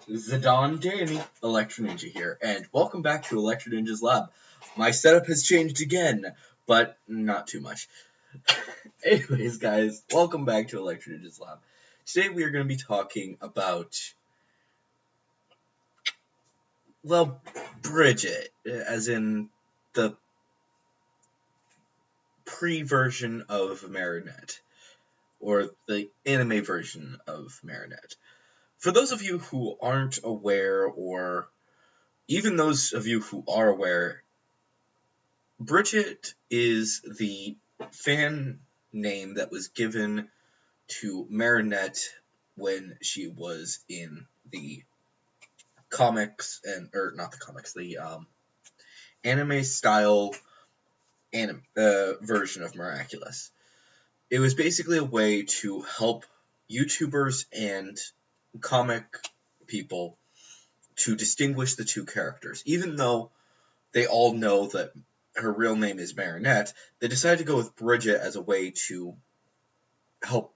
Zidane Danny, Electro Ninja here, and welcome back to Electro Ninja's Lab. My setup has changed again, but not too much. Anyways, guys, welcome back to Electro Ninja's Lab. Today we are going to be talking about, well, Bridgette, as in the pre-version of Marinette, or the anime version of Marinette. For those of you who aren't aware, or even those of you who are aware, Bridgette is the fan name that was given to Marinette when she was in the comics, or not the comics, the anime style version of Miraculous. It was basically a way to help YouTubers and comic people to distinguish the two characters. Even though they all know that her real name is Marinette, they decided to go with Bridgette as a way to help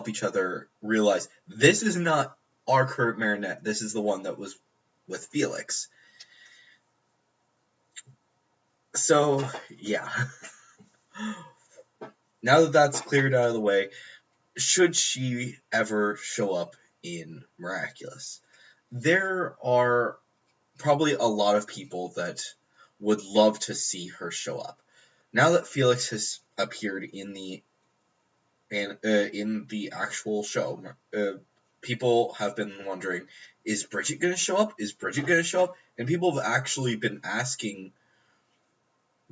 each other realize this is not our current Marinette. This is the one that was with Felix. So, yeah. Now that that's cleared out of the way, should she ever show up in Miraculous? There are probably a lot of people that would love to see her show up. Now that Felix has appeared in the actual show, people have been wondering, is Bridgette going to show up? Is Bridgette going to show up? And people have actually been asking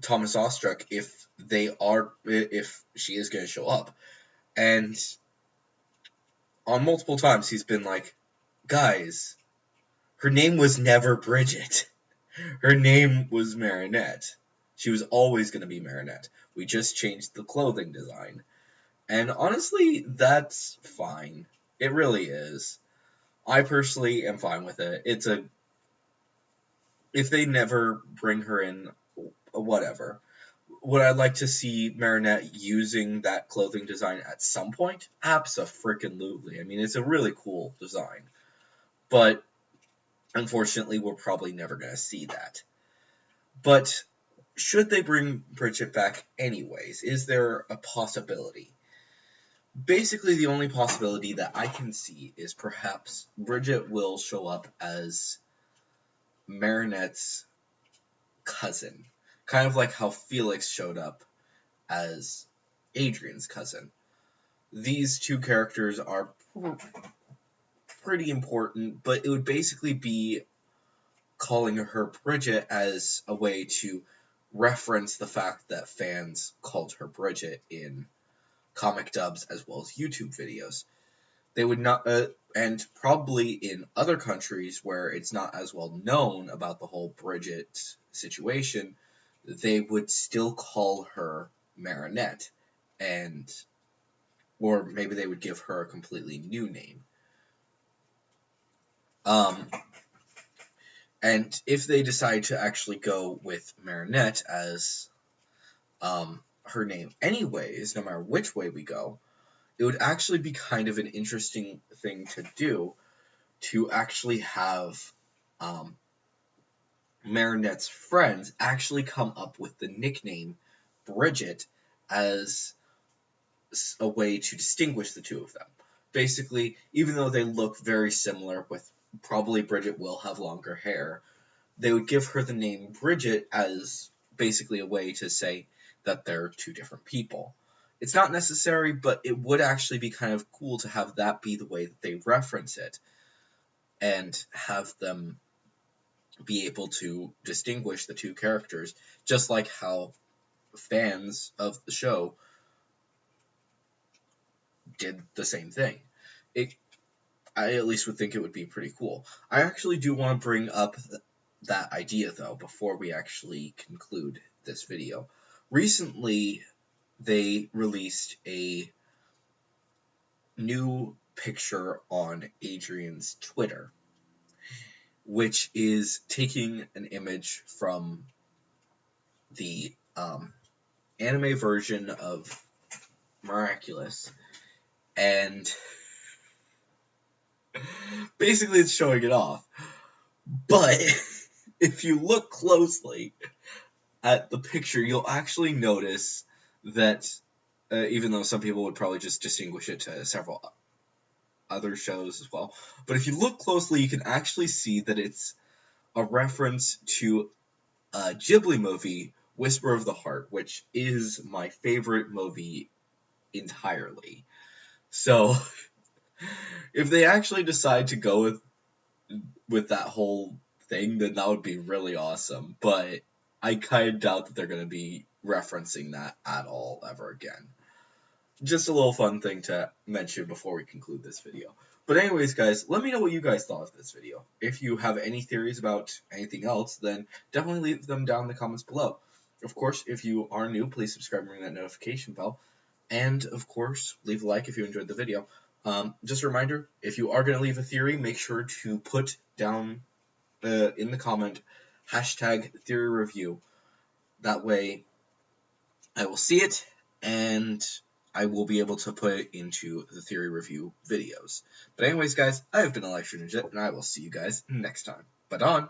Thomas Ostruck if she is going to show up. And on multiple times he's been like, guys, her name was never Bridgette. Her name was Marinette. She was always going to be Marinette. We just changed the clothing design. And honestly, that's fine. It really is. I personally am fine with it. If they never bring her in, whatever. Would I like to see Marinette using that clothing design at some point? Abso-freaking-lutely. I mean, it's a really cool design. But unfortunately, we're probably never going to see that. But should they bring Bridgette back anyways? Is there a possibility? Basically, the only possibility that I can see is perhaps Bridgette will show up as Marinette's cousin. Kind of like how Felix showed up as Adrian's cousin. These two characters are pretty important, but it would basically be calling her Bridgette as a way to reference the fact that fans called her Bridgette in comic dubs as well as YouTube videos. They would not, and probably in other countries where it's not as well known about the whole Bridgette situation, they would still call her Marinette, or maybe they would give her a completely new name. And if they decide to actually go with Marinette as her name anyways, no matter which way we go, it would actually be kind of an interesting thing to do, to actually have Marinette's friends actually come up with the nickname Bridgette as a way to distinguish the two of them. Basically, even though they look very similar, with probably Bridgette will have longer hair, they would give her the name Bridgette as basically a way to say that they're two different people. It's not necessary, but it would actually be kind of cool to have that be the way that they reference it, and have them be able to distinguish the two characters, just like how fans of the show did the same thing. I at least would think it would be pretty cool. I actually do want to bring up that idea, though, before we actually conclude this video. Recently, they released a new picture on Adrian's Twitter, which is taking an image from the anime version of Miraculous, and Basically, it's showing it off. But if you look closely at the picture, you'll actually notice that even though some people would probably just distinguish it to several other shows as well, but if you look closely, you can actually see that it's a reference to a Ghibli movie, Whisper of the Heart, which is my favorite movie entirely. So, if they actually decide to go with that whole thing, then that would be really awesome. But I kind of doubt that they're going to be referencing that at all ever again. Just a little fun thing to mention before we conclude this video. But anyways, guys, let me know what you guys thought of this video. If you have any theories about anything else, then definitely leave them down in the comments below. Of course, if you are new, please subscribe and ring that notification bell. And, of course, leave a like if you enjoyed the video. Just a reminder, if you are going to leave a theory, make sure to put down in the comment #theory-review. That way, I will see it, and I will be able to put it into the theory review videos. But anyways, guys, I have been Bridgette, and I will see you guys next time. But on.